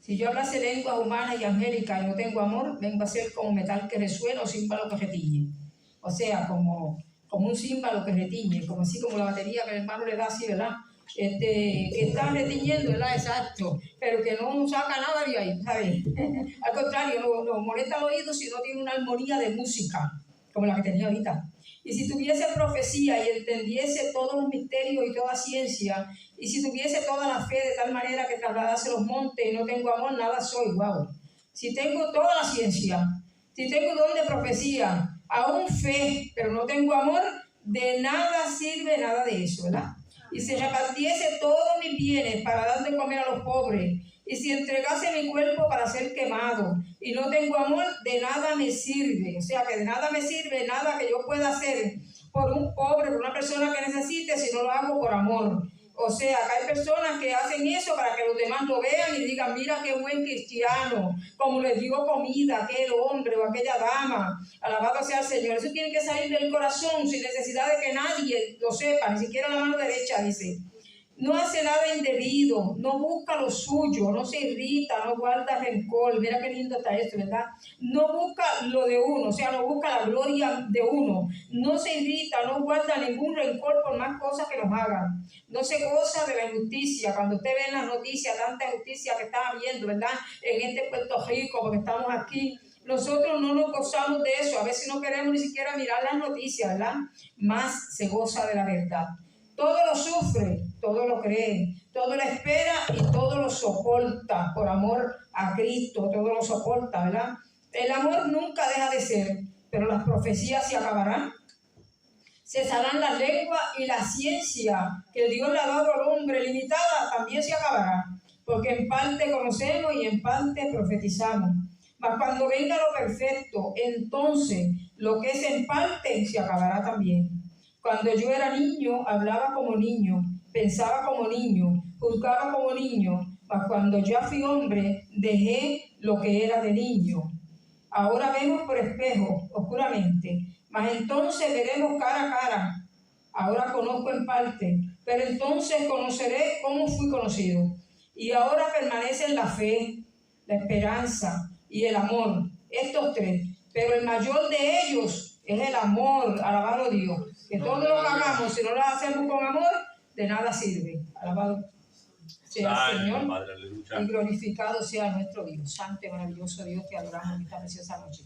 Si yo hablase lenguas humanas y angélicas y no tengo amor, vengo a ser como metal que resuena o címbalo que retiñe. O sea, como un címbalo que retiñe, como así como la batería que el hermano le da así, ¿verdad? Que está retiñendo, ¿verdad? Exacto, pero que no saca nada de ahí, ¿sabes? Al contrario, no molesta el oído si no tiene una armonía de música, como la que tenía ahorita. Y si tuviese profecía y entendiese todos los misterios y toda ciencia, y si tuviese toda la fe de tal manera que trasladase los montes y no tengo amor, nada soy, wow. Si tengo toda la ciencia, si tengo don de profecía, aún fe, pero no tengo amor, de nada sirve nada de eso, ¿verdad? Y si repartiese todos mis bienes para dar de comer a los pobres, y si entregase mi cuerpo para ser quemado, y no tengo amor, de nada me sirve. O sea, que de nada me sirve nada que yo pueda hacer por un pobre, por una persona que necesite, si no lo hago por amor. O sea, que hay personas que hacen eso para que los demás lo vean y digan, mira qué buen cristiano, como les dio comida a aquel hombre o a aquella dama, alabado sea el Señor. Eso tiene que salir del corazón sin necesidad de que nadie lo sepa, ni siquiera la mano derecha, dice. No hace nada indebido, no busca lo suyo, no se irrita, no guarda rencor. Mira qué lindo está esto, ¿verdad? No busca lo de uno, o sea, no busca la gloria de uno. No se irrita, no guarda ningún rencor por más cosas que nos hagan. No se goza de la injusticia. Cuando usted ve en las noticias tanta injusticia que está habiendo, ¿verdad? En este Puerto Rico, porque estamos aquí. Nosotros no nos gozamos de eso. A veces no queremos ni siquiera mirar las noticias, ¿verdad? Más se goza de la verdad. Todo lo sufre, todo lo cree, todo lo espera y todo lo soporta por amor a Cristo, todo lo soporta, ¿verdad? El amor nunca deja de ser, pero las profecías se acabarán. Cesarán la lengua y la ciencia que Dios le ha dado al hombre limitada también se acabará, porque en parte conocemos y en parte profetizamos. Mas cuando venga lo perfecto, entonces lo que es en parte se acabará también. Cuando yo era niño, hablaba como niño, pensaba como niño, juzgaba como niño, mas cuando ya fui hombre, dejé lo que era de niño. Ahora vemos por espejo, oscuramente, mas entonces veremos cara a cara. Ahora conozco en parte, pero entonces conoceré cómo fui conocido. Y ahora permanecen la fe, la esperanza y el amor, estos tres. Pero el mayor de ellos es el amor, alabado Dios. Que todo lo que hagamos, si no lo hacemos con amor, de nada sirve. Alabado sea el Señor, Padre, y glorificado sea nuestro Dios. Santo y maravilloso Dios, te adoramos en esta preciosa noche.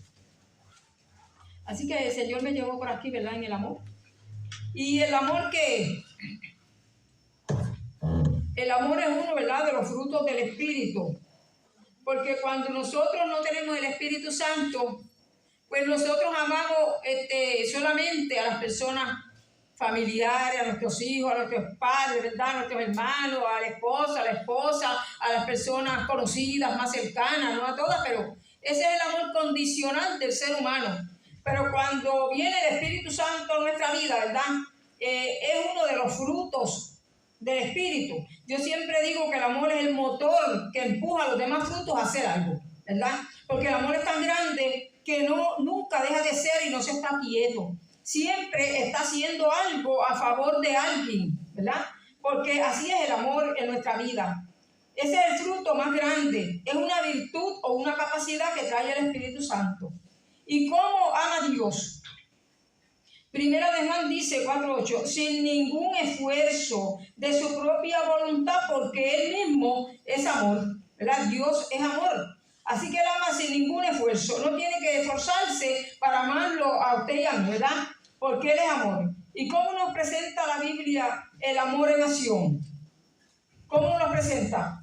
Así que el Señor me llevó por aquí, ¿verdad? En el amor. Y el amor que... El amor es uno, ¿verdad?, de los frutos del Espíritu. Porque cuando nosotros no tenemos el Espíritu Santo, pues nosotros amamos solamente a las personas familiares, a nuestros hijos, a nuestros padres, ¿verdad?, a nuestros hermanos, a la esposa, a las personas conocidas, más cercanas, no a todas, pero ese es el amor condicional del ser humano. Pero cuando viene el Espíritu Santo a nuestra vida, ¿verdad?, es uno de los frutos del Espíritu. Yo siempre digo que el amor es el motor que empuja a los demás frutos a hacer algo, ¿verdad? Porque el amor es tan grande que nunca deja de ser y no se está quieto. Siempre está haciendo algo a favor de alguien, ¿verdad? Porque así es el amor en nuestra vida. Ese es el fruto más grande. Es una virtud o una capacidad que trae el Espíritu Santo. ¿Y cómo ama Dios? Primera de Juan dice 4:8, sin ningún esfuerzo de su propia voluntad, porque Él mismo es amor, ¿verdad? Dios es amor. Así que Él ama sin ningún esfuerzo. No tiene que esforzarse para amarlo a usted y a mí, ¿verdad? Porque Él es amor. ¿Y cómo nos presenta la Biblia el amor en acción? ¿Cómo nos presenta?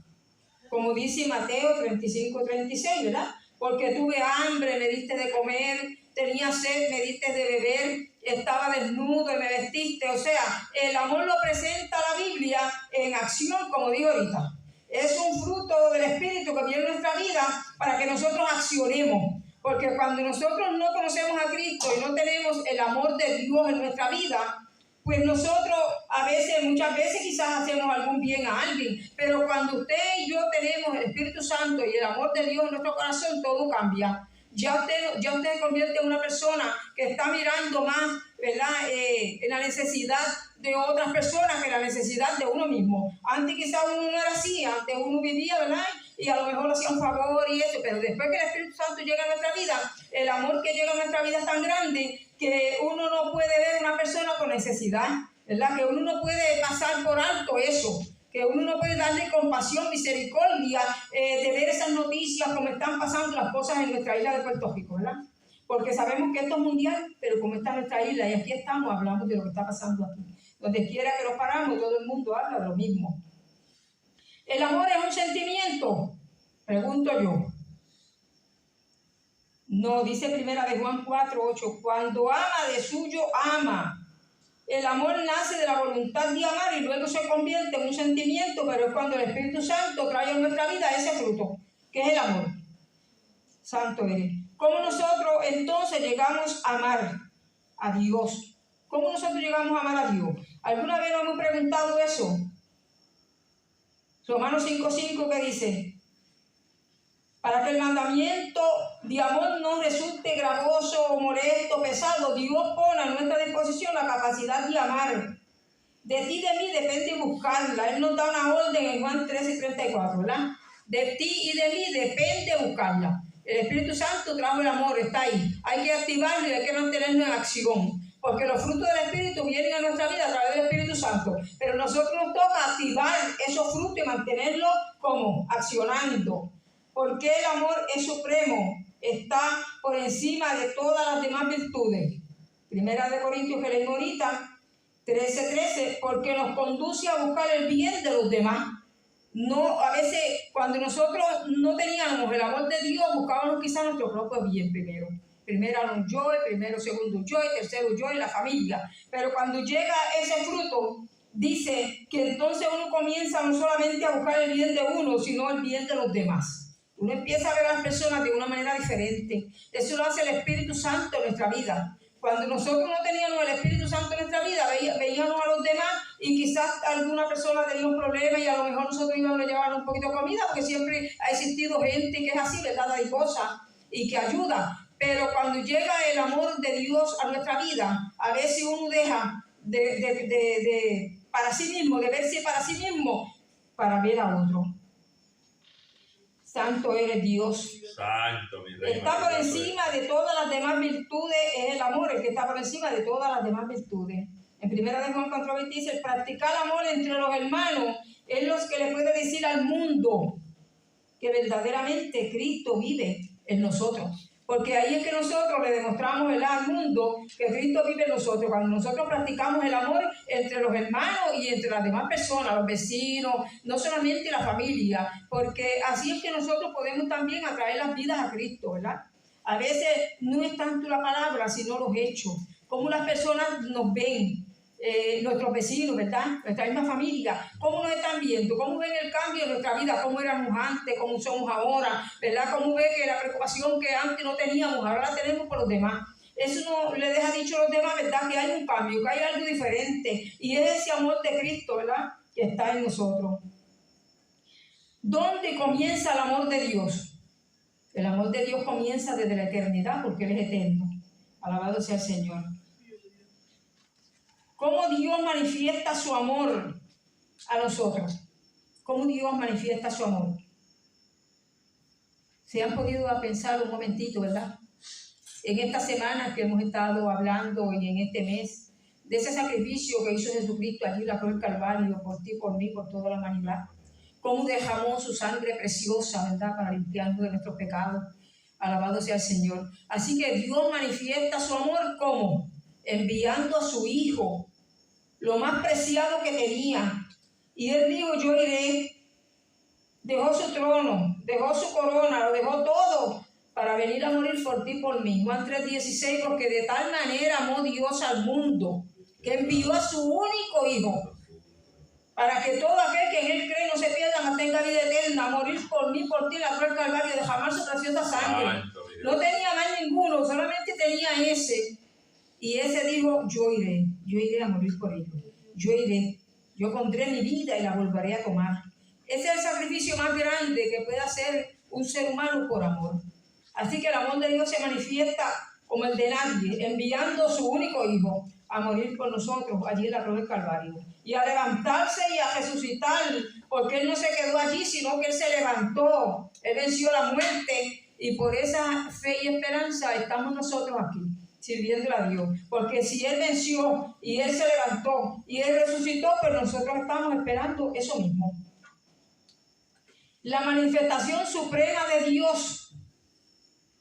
Como dice Mateo 35:36, ¿verdad? Porque tuve hambre, me diste de comer, tenía sed, me diste de beber, estaba desnudo y me vestiste. O sea, el amor lo presenta la Biblia en acción, como digo ahorita. Es un fruto del Espíritu que viene en nuestra vida para que nosotros accionemos. Porque cuando nosotros no conocemos a Cristo y no tenemos el amor de Dios en nuestra vida, pues nosotros muchas veces quizás hacemos algún bien a alguien, pero cuando usted y yo tenemos el Espíritu Santo y el amor de Dios en nuestro corazón, todo cambia. Ya usted se convierte en una persona que está mirando más, ¿verdad?, en la necesidad de otras personas que la necesidad de uno mismo. Antes quizás uno no era así, antes uno vivía, ¿verdad?, y a lo mejor hacía un favor y eso, pero después que el Espíritu Santo llega a nuestra vida, el amor que llega a nuestra vida es tan grande que uno no puede ver a una persona con necesidad, ¿verdad? Que uno no puede pasar por alto eso, que uno no puede darle compasión, misericordia, de ver esas noticias como están pasando las cosas en nuestra isla de Puerto Rico, ¿verdad? Porque sabemos que esto es mundial, pero como está nuestra isla y aquí estamos hablando de lo que está pasando aquí. Donde quiera que nos paramos, todo el mundo habla de lo mismo. ¿El amor es un sentimiento? Pregunto yo. No, dice primera de Juan 4:8, cuando ama de suyo, ama. El amor nace de la voluntad de amar y luego se convierte en un sentimiento, pero es cuando el Espíritu Santo trae a nuestra vida ese fruto, que es el amor. Santo eres. ¿Cómo nosotros entonces llegamos a amar a Dios? ¿Cómo nosotros llegamos a amar a Dios? ¿Alguna vez nos hemos preguntado eso? Romanos 5:5 que dice, para que el mandamiento de amor no resulte gravoso, molesto, pesado, Dios pone a nuestra disposición la capacidad de amar. De ti y de mí depende buscarla. Él nos da una orden en Juan 13:34, ¿verdad? De ti y de mí depende buscarla. El Espíritu Santo trajo el amor, está ahí. Hay que activarlo y hay que mantenerlo en acción. Porque los frutos del Espíritu vienen a nuestra vida a través del Espíritu Santo. Pero nosotros nos toca activar esos frutos y mantenerlos como accionando. Porque el amor es supremo, está por encima de todas las demás virtudes. Primera de Corintios que leímos ahorita, 13:13, porque nos conduce a buscar el bien de los demás. No, a veces cuando nosotros no teníamos el amor de Dios, buscábamos quizás nuestro propio bien primero. Primero un yo, primero segundo yo, tercero yo y la familia. Pero cuando llega ese fruto, dice que entonces uno comienza no solamente a buscar el bien de uno, sino el bien de los demás. Uno empieza a ver a las personas de una manera diferente. Eso lo hace el Espíritu Santo en nuestra vida. Cuando nosotros no teníamos el Espíritu Santo en nuestra vida, veíamos a los demás y quizás alguna persona tenía un problema y a lo mejor nosotros íbamos a llevar un poquito de comida, porque siempre ha existido gente que es así, ¿verdad? Hay cosas y que ayuda. Pero cuando llega el amor de Dios a nuestra vida, a veces uno deja de para sí mismo, de verse para sí mismo, para ver a otro. Santo eres Dios. Santo, mi rey. Está por encima de todas las demás virtudes, es el amor el que está por encima de todas las demás virtudes. En primera de Juan 4:20 dice, practicar amor entre los hermanos es lo que le puede decir al mundo que verdaderamente Cristo vive en nosotros. Porque ahí es que nosotros le demostramos al mundo que Cristo vive en nosotros. Cuando nosotros practicamos el amor entre los hermanos y entre las demás personas, los vecinos, no solamente la familia, porque así es que nosotros podemos también atraer las vidas a Cristo, ¿verdad? A veces no es tanto la palabra, sino los hechos. Cómo las personas nos ven, nuestros vecinos, ¿verdad? Nuestra misma familia, cómo nos están viendo, cómo ven el cambio en nuestra vida, cómo éramos antes, cómo somos ahora, ¿verdad? Cómo ven que la preocupación que antes no teníamos, ahora la tenemos por los demás. Eso no le deja dicho a los demás, ¿verdad? Que hay un cambio, que hay algo diferente, y es ese amor de Cristo, ¿verdad? Que está en nosotros. ¿Dónde comienza el amor de Dios? El amor de Dios comienza desde la eternidad, porque Él es eterno. Alabado sea el Señor. ¿Cómo Dios manifiesta su amor a nosotros? ¿Cómo Dios manifiesta su amor? Se han podido pensar un momentito, ¿verdad? En estas semanas que hemos estado hablando y en este mes, de ese sacrificio que hizo Jesucristo allí en la cruz del Calvario, por ti, por mí, por toda la humanidad. Cómo derramó su sangre preciosa, ¿verdad? Para limpiarnos de nuestros pecados. Alabado sea el Señor. Así que Dios manifiesta su amor, ¿cómo? Enviando a su Hijo, lo más preciado que tenía. Y Él dijo, yo iré. Dejó su trono, dejó su corona, lo dejó todo para venir a morir por ti y por mí. Juan 3:16, porque de tal manera amó Dios al mundo, que envió a su único Hijo, para que todo aquel que en Él cree no se pierda, mas tenga vida eterna, morir por mí, por ti, en la cruz del Calvario, derramar su preciosa sangre. No tenía más ninguno, solamente tenía ese. Y ese dijo, yo iré a morir por ellos. Yo iré, yo pondré mi vida y la volveré a tomar. Ese es el sacrificio más grande que puede hacer un ser humano por amor. Así que el amor de Dios se manifiesta como el de nadie, enviando su único Hijo a morir por nosotros allí en la cruz del Calvario. Y a levantarse y a resucitar, porque Él no se quedó allí, sino que Él se levantó. Él venció la muerte y por esa fe y esperanza estamos nosotros aquí, sirviéndole a Dios. Porque si Él venció y Él se levantó y Él resucitó, pues nosotros estamos esperando eso mismo. La manifestación suprema de Dios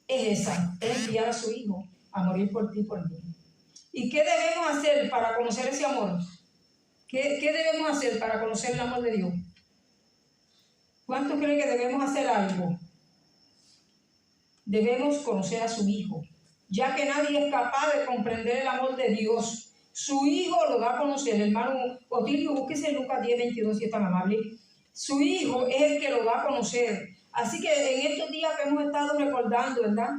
es esa, es enviar a su Hijo a morir por ti y por mí. ¿Y qué debemos hacer para conocer ese amor? ¿Qué debemos hacer para conocer el amor de Dios? ¿Cuántos creen que debemos hacer algo? Debemos conocer a su Hijo, ya que nadie es capaz de comprender el amor de Dios. Su Hijo lo da a conocer. Hermano Otilio, búsquese en Lucas 10:22 si es tan amable. Su Hijo es el que lo da a conocer. Así que en estos días que hemos estado recordando, ¿verdad?,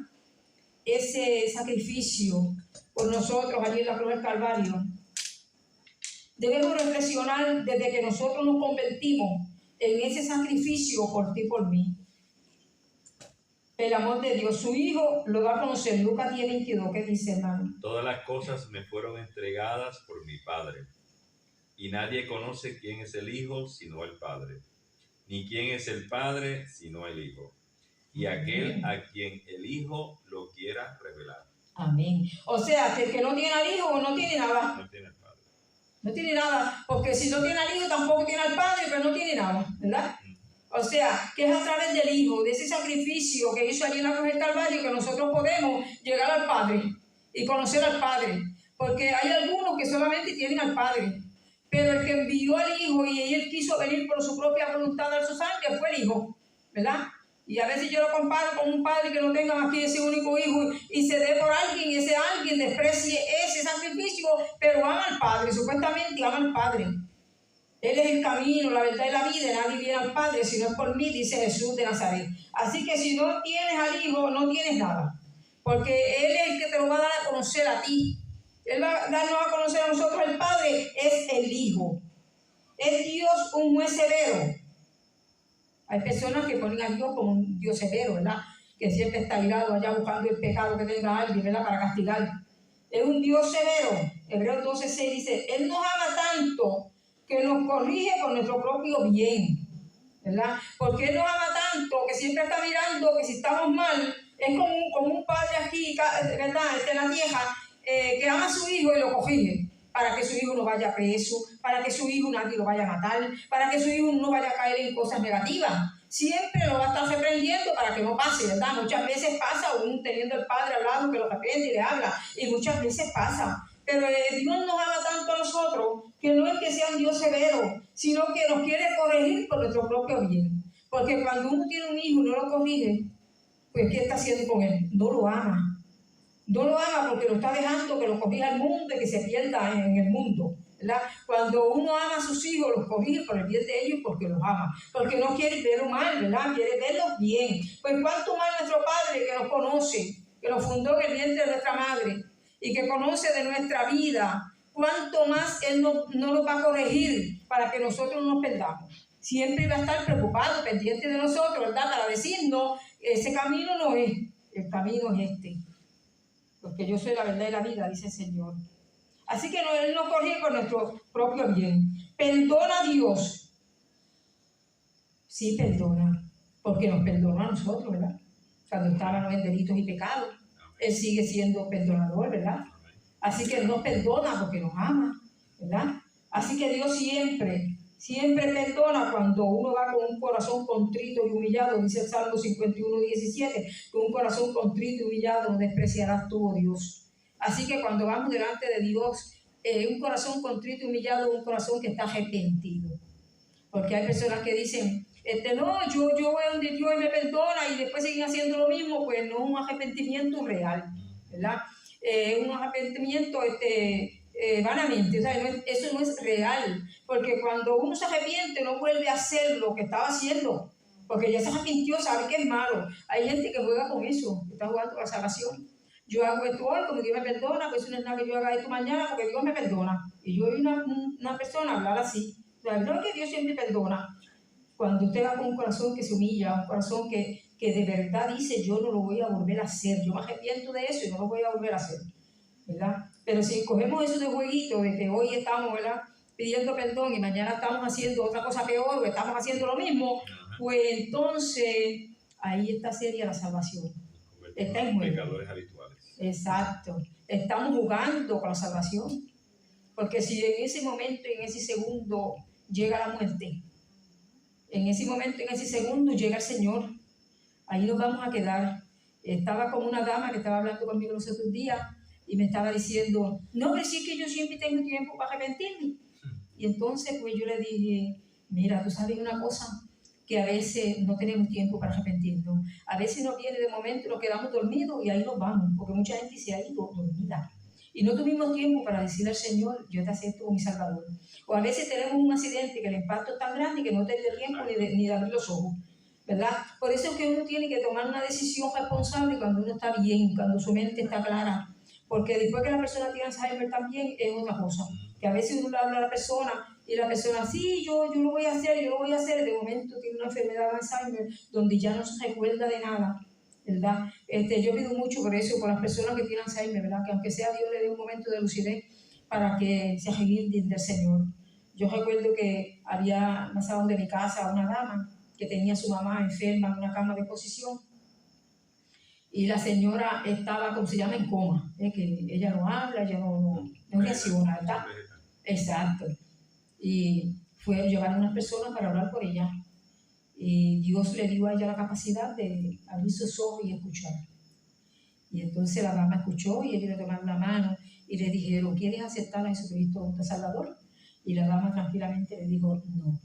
ese sacrificio por nosotros allí en la cruz del Calvario, debemos reflexionar desde que nosotros nos convertimos en ese sacrificio por ti y por mí. El amor de Dios, su Hijo lo da a conocer. Lucas 10:22, ¿qué dice, hermano? Todas las cosas me fueron entregadas por mi Padre, y nadie conoce quién es el Hijo sino el Padre, ni quién es el Padre sino el Hijo, y aquel a quien el Hijo lo quiera revelar. Amén. O sea, que el que no tiene al Hijo no tiene nada. No tiene el Padre. No tiene nada, porque si no tiene al Hijo tampoco tiene al Padre, pero no tiene nada, ¿verdad? O sea, que es a través del Hijo, de ese sacrificio que hizo allí en la cruz del Calvario, que nosotros podemos llegar al Padre y conocer al Padre. Porque hay algunos que solamente tienen al Padre, pero el que envió al Hijo y Él quiso venir por su propia voluntad a dar su sangre fue el Hijo, ¿verdad? Y a veces yo lo comparo con un padre que no tenga más que ese único hijo y se dé por alguien y ese alguien desprecie ese sacrificio, pero ama al Padre, supuestamente ama al Padre. Él es el camino, la verdad y la vida, nadie viene al Padre si no es por mí, dice Jesús de Nazaret. Así que si no tienes al Hijo, no tienes nada, porque Él es el que te lo va a dar a conocer a ti. Él va a darnos a conocer a nosotros. El Padre es el Hijo. Es Dios un juez severo. Hay personas que ponen a Dios como un Dios severo, ¿verdad? Que siempre está irado allá buscando el pecado que tenga alguien, ¿verdad?, para castigar. Es un Dios severo. Hebreos 12:6 dice, Él nos ama tanto que nos corrige por nuestro propio bien, ¿verdad? Porque Él nos ama tanto que siempre está mirando que si estamos mal, es como un padre aquí, ¿verdad?, en la tierra, que ama a su hijo y lo corrige, para que su hijo no vaya preso, para que su hijo nadie lo vaya a matar, para que su hijo no vaya a caer en cosas negativas. Siempre lo va a estar reprendiendo para que no pase, ¿verdad? Muchas veces pasa, aún teniendo el padre al lado que lo reprende y le habla, y muchas veces pasa. Pero Dios nos ama tanto a nosotros que no es que sea un Dios severo, sino que nos quiere corregir por nuestro propio bien. Porque cuando uno tiene un hijo y no lo corrige, pues ¿qué está haciendo con él? No lo ama. No lo ama porque lo está dejando que lo corrija el mundo y que se pierda en el mundo, ¿verdad? Cuando uno ama a sus hijos, los corrige por el bien de ellos y porque los ama. Porque no quiere verlo mal, ¿verdad? Quiere verlos bien. Pues cuánto más nuestro Padre que nos conoce, que nos fundó en el vientre de nuestra madre y que conoce de nuestra vida, cuánto más Él no nos va a corregir para que nosotros no nos perdamos. Siempre va a estar preocupado, pendiente de nosotros, ¿verdad? Para decirnos, ese camino no es, el camino es este. Porque yo soy la verdad y la vida, dice el Señor. Así que Él nos corrige por nuestro propio bien. ¿Perdona a Dios? Sí, perdona, porque nos perdona a nosotros, ¿verdad? Cuando estábamos en delitos y pecados, Él sigue siendo perdonador, ¿verdad? Así que Él nos perdona porque nos ama, ¿verdad? Así que Dios siempre perdona cuando uno va con un corazón contrito y humillado, dice el Salmo 51:17, con un corazón contrito y humillado no despreciarás tú, oh Dios. Así que cuando vamos delante de Dios, un corazón contrito y humillado es un corazón que está arrepentido. Porque hay personas que dicen, no, yo voy a donde Dios y me perdona y después siguen haciendo lo mismo, pues no es un arrepentimiento real, ¿verdad? Un arrepentimiento vanamente, o sea, eso no es real, porque cuando uno se arrepiente no vuelve a hacer lo que estaba haciendo, porque ya se arrepintió, sabe que es malo. Hay gente que juega con eso, que está jugando con la salvación. Yo hago esto hoy, como Dios me perdona, pues eso no es nada que yo haga esto mañana, porque Dios me perdona. Y yo oí una persona hablar así, la verdad es que Dios siempre perdona. Cuando usted va con un corazón que se humilla, un corazón que de verdad dice, yo no lo voy a volver a hacer, yo me arrepiento de eso y no lo voy a volver a hacer, ¿verdad? Pero si cogemos eso de jueguito, de que hoy estamos, ¿verdad?, pidiendo perdón y mañana estamos haciendo otra cosa peor o estamos haciendo lo mismo, pues entonces ahí está seria la salvación. Está en juego. Pecadores habituales. Exacto. Estamos jugando con la salvación. Porque si en ese momento, en ese segundo, llega la muerte, en ese momento, en ese segundo, llega el Señor, ahí nos vamos a quedar. Estaba como una dama que estaba hablando conmigo los otros días y me estaba diciendo, no, pero sí que yo siempre tengo tiempo para arrepentirme. Y entonces pues yo le dije, mira, tú sabes una cosa, que a veces no tenemos tiempo para arrepentirnos. A veces nos viene de momento y nos quedamos dormidos y ahí nos vamos, porque mucha gente se ha ido dormida. Y no tuvimos tiempo para decirle al Señor, yo te acepto como mi Salvador. O a veces tenemos un accidente que el impacto es tan grande que no te da tiempo ni de abrir los ojos, ¿verdad? Por eso es que uno tiene que tomar una decisión responsable cuando uno está bien, cuando su mente está clara. Porque después que la persona tiene Alzheimer también es otra cosa. Que a veces uno le habla a la persona y la persona, sí, yo lo voy a hacer, de momento tiene una enfermedad de Alzheimer donde ya no se recuerda de nada, ¿verdad? Yo pido mucho por eso, por las personas que tienen Alzheimer, ¿verdad? Que aunque sea Dios le dé un momento de lucidez para que se arrepienten del Señor. Yo recuerdo que había más allá de mi casa una dama que tenía a su mamá enferma en una cama de posición y la señora estaba, como se llama, en coma, que ella no habla, ella no reacciona, ¿verdad? Exacto. Y llevaron unas personas para orar por ella. Y Dios le dio a ella la capacidad de abrir sus ojos y escuchar. Y entonces la dama escuchó y ellos le tomaron la mano y le dijeron, ¿quieres aceptar a Jesucristo como tu Salvador? Y la dama tranquilamente le dijo, no.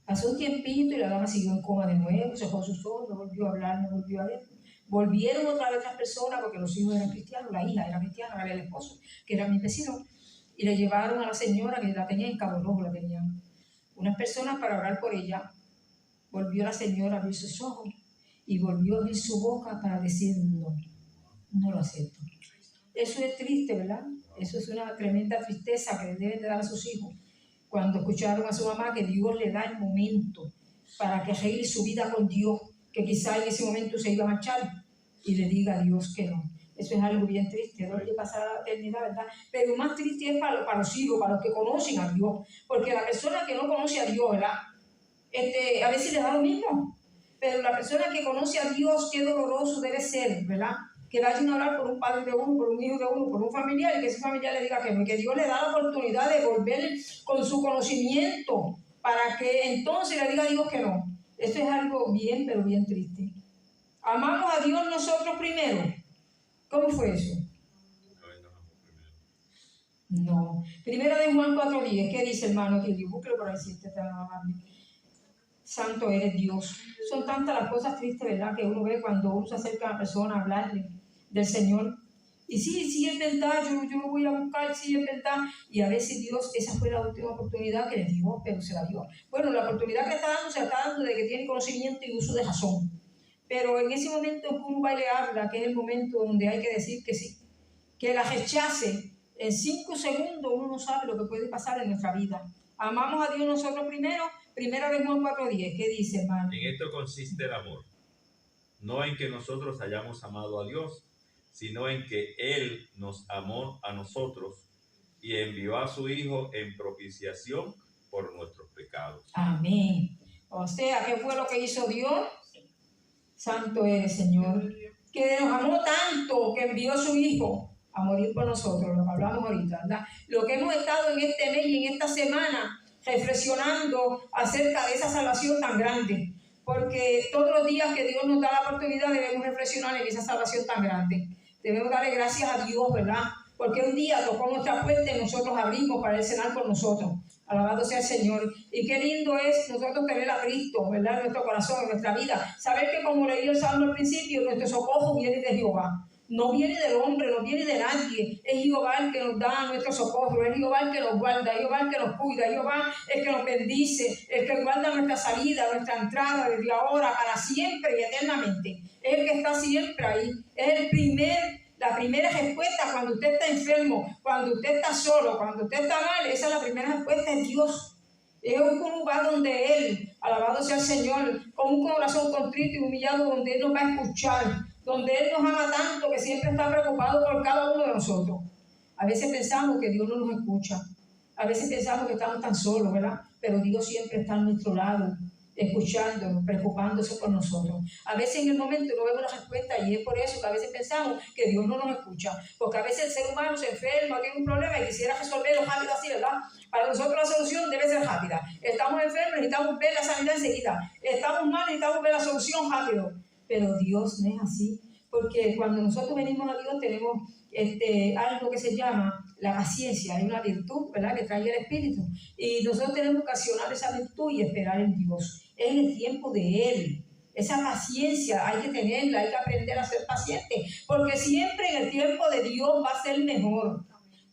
Pasó un tiempito y la dama siguió en coma de nuevo, cerró sus ojos, no volvió a hablar, no volvió a ver. Volvieron otra vez las personas, porque los hijos eran cristianos, la hija era cristiana, era el esposo, que era mi vecino, y le llevaron a la señora que la tenía en Cabo Rojo, la tenían unas personas para orar por ella. Volvió la señora a abrir sus ojos y volvió a abrir su boca para decir no lo acepto. Eso es triste, ¿verdad? Eso es una tremenda tristeza que le deben de dar a sus hijos cuando escucharon a su mamá que Dios le da el momento para que arregle su vida con Dios, que quizá en ese momento se iba a marchar y le diga a Dios que no. Eso es algo bien triste, no hay que pasar a la eternidad, ¿verdad? Pero más triste es para los hijos, para los que conocen a Dios, porque la persona que no conoce a Dios, ¿verdad? A veces le da lo mismo, pero la persona que conoce a Dios, qué doloroso debe ser, ¿verdad? Que vayan a orar por un padre de uno, por un hijo de uno, por un familiar, y que ese familiar le diga que no, y que Dios le da la oportunidad de volver con su conocimiento para que entonces le diga a Dios que no. Esto es algo bien, pero bien triste. ¿Amamos a Dios nosotros primero? ¿Cómo fue eso? No. Primera de Juan 4:10, ¿qué dice, hermano? Aquí búsquelo por ahí si usted está amable. Santo eres Dios. Son tantas las cosas tristes, ¿verdad?, que uno ve cuando uno se acerca a una persona a hablarle del Señor. Y sí, es verdad, yo lo voy a buscar, sí, es verdad. Y a veces Dios, esa fue la última oportunidad que le dio, pero se la dio. Bueno, la oportunidad que está dando, se la está dando de que tiene conocimiento y uso de razón. Pero en ese momento que uno va y le habla, que es el momento donde hay que decir que sí, que la rechace, en 5 segundos uno no sabe lo que puede pasar en nuestra vida. Amamos a Dios nosotros primero. Primera de Juan 4:10, ¿qué dice, hermano? En esto consiste el amor, no en que nosotros hayamos amado a Dios, sino en que Él nos amó a nosotros y envió a su Hijo en propiciación por nuestros pecados. Amén. O sea, ¿qué fue lo que hizo Dios? Santo eres, Señor, que nos amó tanto que envió a su Hijo a morir por nosotros, lo que hablamos ahorita, ¿verdad? Lo que hemos estado en este mes y en esta semana reflexionando acerca de esa salvación tan grande, porque todos los días que Dios nos da la oportunidad debemos reflexionar en esa salvación tan grande. Debemos darle gracias a Dios, ¿verdad? Porque un día tocó nuestra puerta y nosotros abrimos para Él cenar con nosotros. Alabado sea el Señor. Y qué lindo es nosotros tener a Cristo, ¿verdad?, en nuestro corazón, en nuestra vida. Saber que, como leí el Salmo al principio, nuestro socorro viene de Jehová. No viene del hombre, no viene de nadie. Es Jehová el que nos da nuestro socorro, es Jehová el que nos guarda, es Jehová el que nos cuida, es Jehová el que nos bendice, el que guarda nuestra salida, nuestra entrada desde ahora, para siempre y eternamente. Es el que está siempre ahí. Es la primera respuesta cuando usted está enfermo, cuando usted está solo, cuando usted está mal. Esa es la primera respuesta, es Dios. Es un lugar donde Él, alabado sea el Señor, con un corazón contrito y humillado, donde Él nos va a escuchar, donde Él nos ama tanto que siempre está preocupado por cada uno de nosotros. A veces pensamos que Dios no nos escucha. A veces pensamos que estamos tan solos, ¿verdad? Pero Dios siempre está a nuestro lado, escuchándonos, preocupándose por nosotros. A veces en el momento no vemos la respuesta y es por eso que a veces pensamos que Dios no nos escucha. Porque a veces el ser humano se enferma, tiene un problema y quisiera resolverlo rápido así, ¿verdad? Para nosotros la solución debe ser rápida. Estamos enfermos, necesitamos ver la sanidad enseguida. Estamos mal, necesitamos ver la solución rápido. Pero Dios no es así. Porque cuando nosotros venimos a Dios tenemos algo que se llama la paciencia, hay una virtud, ¿verdad?, que trae el Espíritu, y nosotros tenemos que accionar esa virtud y esperar en Dios, en el tiempo de Él. Esa paciencia hay que tenerla, hay que aprender a ser paciente, porque siempre en el tiempo de Dios va a ser mejor.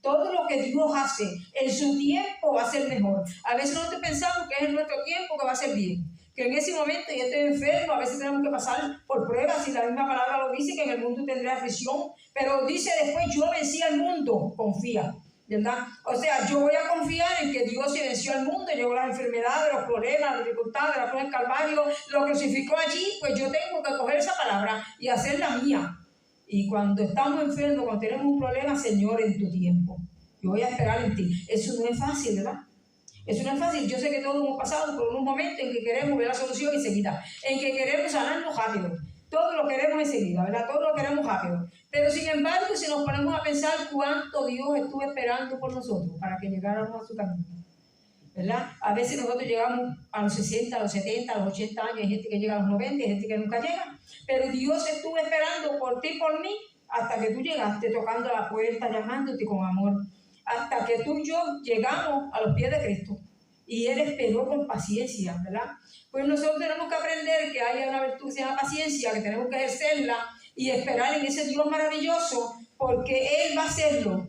Todo lo que Dios hace en su tiempo va a ser mejor. A veces nosotros pensamos que es en nuestro tiempo que va a ser bien, que en ese momento yo estoy enfermo, a veces tenemos que pasar por pruebas, y la misma palabra lo dice, que en el mundo tendré aflicción, pero dice después, yo vencí al mundo, confía, ¿verdad? O sea, yo voy a confiar en que Dios se venció al mundo, llevó las enfermedades, los problemas, las dificultades, la cruz del Calvario, lo crucificó allí, pues yo tengo que coger esa palabra y hacerla mía. Y cuando estamos enfermos, cuando tenemos un problema, Señor, en tu tiempo, yo voy a esperar en ti. Eso no es fácil, ¿verdad? Eso no es fácil. Yo sé que todos hemos pasado por un momento en que queremos ver la solución enseguida, en que queremos sanarnos rápido. Todo lo queremos enseguida, ¿verdad? Todo lo queremos rápido. Pero sin embargo, si nos ponemos a pensar cuánto Dios estuvo esperando por nosotros para que llegáramos a su camino, ¿verdad? A veces nosotros llegamos a los 60, a los 70, a los 80 años, hay gente que llega a los 90, hay gente que nunca llega. Pero Dios estuvo esperando por ti y por mí hasta que tú llegaste, tocando la puerta, llamándote con amor. Hasta que tú y yo llegamos a los pies de Cristo. Y Él esperó con paciencia, ¿verdad? Pues nosotros tenemos que aprender que hay una virtud que se llama paciencia, que tenemos que ejercerla y esperar en ese Dios maravilloso, porque Él va a hacerlo.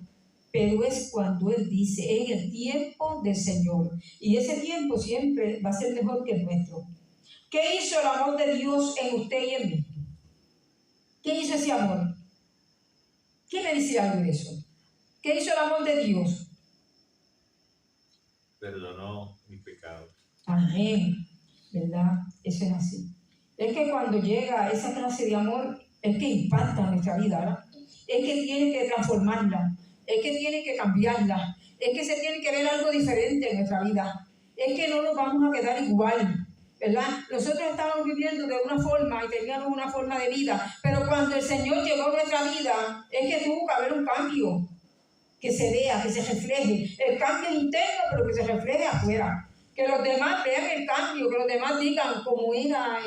Pero es cuando Él dice, en el tiempo del Señor. Y ese tiempo siempre va a ser mejor que el nuestro. ¿Qué hizo el amor de Dios en usted y en mí? ¿Qué hizo ese amor? ¿Quién me dice algo de eso? ¿Qué hizo el amor de Dios? Perdonó mis pecados. Amén. ¿Verdad? Eso es así. Es que cuando llega esa clase de amor, es que impacta nuestra vida, ¿verdad? Es que tiene que transformarla, es que tiene que cambiarla, es que se tiene que ver algo diferente en nuestra vida. Es que no nos vamos a quedar igual, ¿verdad? Nosotros estábamos viviendo de una forma y teníamos una forma de vida, pero cuando el Señor llegó a nuestra vida, es que tuvo que haber un cambio, que se vea, que se refleje. El cambio interno, pero que se refleje afuera. Que los demás vean el cambio, que los demás digan cómo era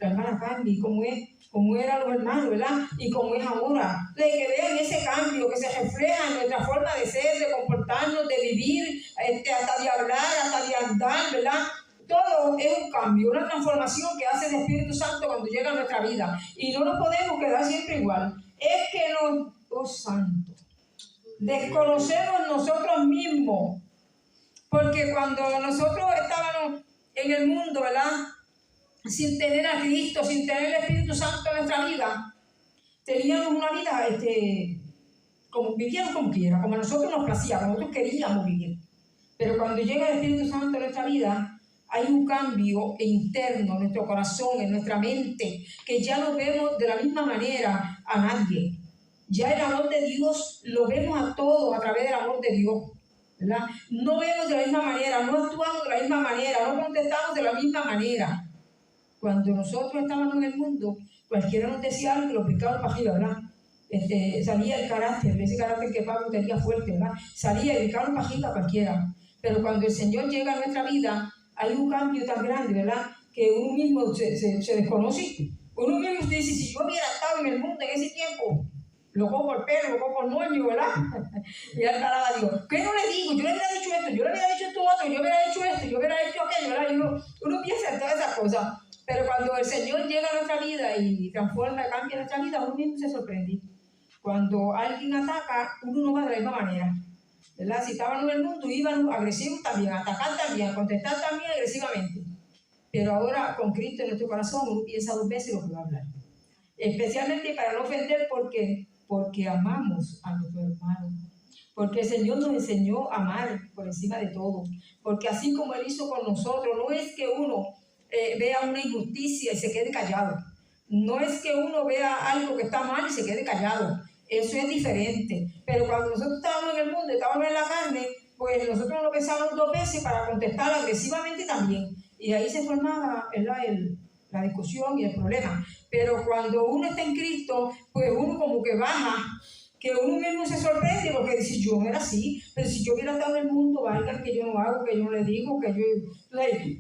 la hermana Candy, cómo eran los hermanos, ¿verdad? Y cómo es ahora. De que vean ese cambio, que se refleja en nuestra forma de ser, de comportarnos, de vivir, hasta de hablar, hasta de andar, ¿verdad? Todo es un cambio, una transformación que hace el Espíritu Santo cuando llega a nuestra vida. Y no nos podemos quedar siempre igual. Es que nos... ¡Oh, Santo! Desconocemos nosotros mismos, porque cuando nosotros estábamos en el mundo, ¿verdad?, sin tener a Cristo, sin tener el Espíritu Santo en nuestra vida, teníamos una vida como vivíamos como quiera, como a nosotros nos placía, como nosotros queríamos vivir. Pero cuando llega el Espíritu Santo en nuestra vida, hay un cambio interno en nuestro corazón, en nuestra mente, que ya no vemos de la misma manera a nadie. Ya el amor de Dios lo vemos a todos a través del amor de Dios, ¿verdad? No vemos de la misma manera, no actuamos de la misma manera, no contestamos de la misma manera. Cuando nosotros estábamos en el mundo, cualquiera nos decía algo y lo aplicábamos para arriba, ¿verdad? Salía el carácter, ese carácter que Pablo tenía fuerte, ¿verdad? Salía y aplicábamos para arriba a cualquiera. Pero cuando el Señor llega a nuestra vida, hay un cambio tan grande, ¿verdad? Que uno mismo se desconoce. Uno mismo dice, si yo hubiera estado en el mundo en ese tiempo, lo cojo por pelo, lo cojo por moño, ¿verdad? Y él paraba, digo, ¿qué no le digo? Yo le hubiera dicho esto, yo le hubiera dicho esto otro, yo hubiera hecho esto, yo hubiera hecho aquello, ¿verdad? Y uno piensa en todas esas cosas. Pero cuando el Señor llega a nuestra vida y transforma, cambia nuestra vida, uno mismo se sorprende. Cuando alguien ataca, uno no va de la misma manera, ¿verdad? Si estaban en el mundo, iban agresivos también, a atacar también, a contestar también agresivamente. Pero ahora, con Cristo en nuestro corazón, uno piensa dos veces lo que va a hablar. Especialmente para no ofender, porque amamos a nuestro hermano. Porque el Señor nos enseñó a amar por encima de todo. Porque así como Él hizo con nosotros, no es que uno vea una injusticia y se quede callado. No es que uno vea algo que está mal y se quede callado. eso es diferente. Pero cuando nosotros estábamos en el mundo, estábamos en la carne, pues nosotros lo pensábamos 2 veces para contestar agresivamente también. Y ahí se formaba la discusión y el problema. Pero cuando uno está en Cristo, pues uno como que baja, que uno mismo se sorprende porque dice, yo no era así, pero si yo hubiera estado en el mundo, valga que yo no hago, que yo no le digo, que yo...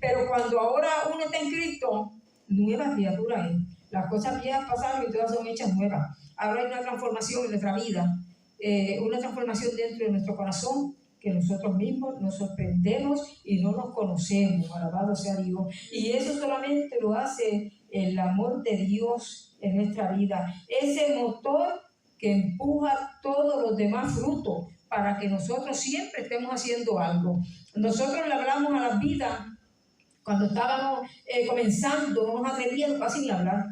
Pero cuando ahora uno está en Cristo, nueva criatura es. Las cosas viejas pasaron y todas son hechas nuevas. Ahora hay una transformación en nuestra vida, una transformación dentro de nuestro corazón, que nosotros mismos nos sorprendemos y no nos conocemos, alabado sea Dios. Y eso solamente lo hace el amor de Dios en nuestra vida. Ese motor que empuja todos los demás frutos para que nosotros siempre estemos haciendo algo. Nosotros le hablamos a las vidas cuando estábamos comenzando, no nos atrevíamos casi ni a hablar.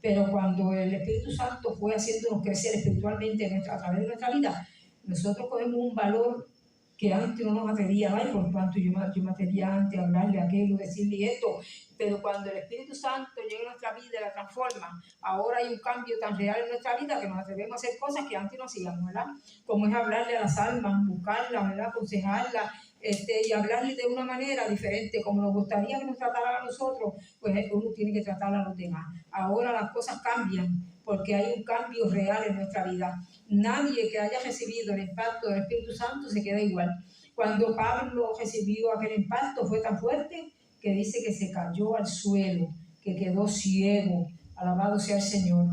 Pero cuando el Espíritu Santo fue haciéndonos crecer espiritualmente a través de nuestra vida, nosotros cogemos un valor que antes no nos atrevía, ay, por cuanto yo me atrevía antes a hablarle a aquello, decirle esto, pero cuando el Espíritu Santo llega a nuestra vida y la transforma, ahora hay un cambio tan real en nuestra vida que nos atrevemos a hacer cosas que antes no hacíamos, ¿verdad? Como es hablarle a las almas, buscarlas, ¿verdad? Aconsejarlas, y hablarle de una manera diferente, como nos gustaría que nos trataran a nosotros, pues uno tiene que tratar a los demás. Ahora las cosas cambian, porque hay un cambio real en nuestra vida. Nadie que haya recibido el impacto del Espíritu Santo se queda igual. Cuando Pablo recibió aquel impacto fue tan fuerte que dice que se cayó al suelo, que quedó ciego. Alabado sea el Señor.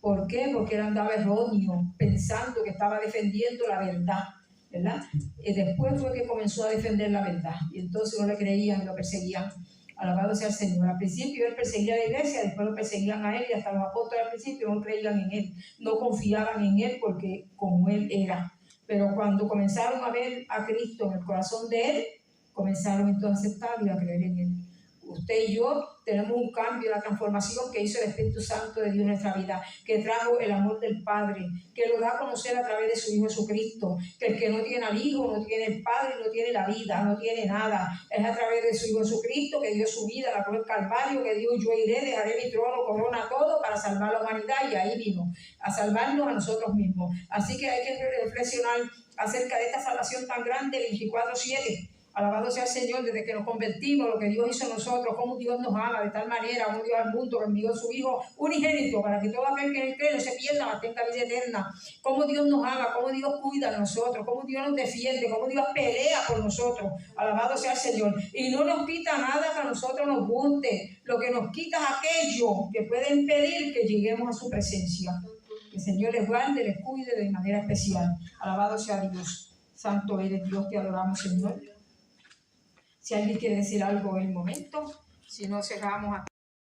¿Por qué? Porque él andaba erróneo, pensando que estaba defendiendo la verdad, ¿verdad? Y después fue que comenzó a defender la verdad. Y entonces no le creían, lo perseguían. Alabado sea el Señor. Al principio él perseguía a la iglesia, después lo perseguían a él y hasta los apóstoles al principio no creían en él, no confiaban en él porque como él era. Pero cuando comenzaron a ver a Cristo en el corazón de él, comenzaron entonces a aceptarlo y a creer en él. Usted y yo tenemos un cambio, la transformación que hizo el Espíritu Santo de Dios en nuestra vida, que trajo el amor del Padre, que lo da a conocer a través de su Hijo Jesucristo, que el que no tiene al Hijo, no tiene el Padre, no tiene la vida, no tiene nada. Es a través de su Hijo Jesucristo que dio su vida, la cruz del Calvario, que dijo, yo iré, dejaré mi trono, corona, todo para salvar a la humanidad, y ahí vino a salvarnos a nosotros mismos. Así que hay que reflexionar acerca de esta salvación tan grande, 24/7. Alabado sea el Señor, desde que nos convertimos, lo que Dios hizo en nosotros, cómo Dios nos ama de tal manera, cómo Dios al mundo que envió a su Hijo unigénito para que todo aquel que en él cree no se pierda, mas tenga vida eterna. Cómo Dios nos ama, cómo Dios cuida de nosotros, cómo Dios nos defiende, cómo Dios pelea por nosotros. Alabado sea el Señor. Y no nos quita nada que a nosotros nos guste. Lo que nos quita es aquello que puede impedir que lleguemos a su presencia. Que el Señor les guarde, les cuide de manera especial. Alabado sea Dios. Santo eres Dios, te adoramos, Señor. Si alguien quiere decir algo en el momento, si no cerramos aquí.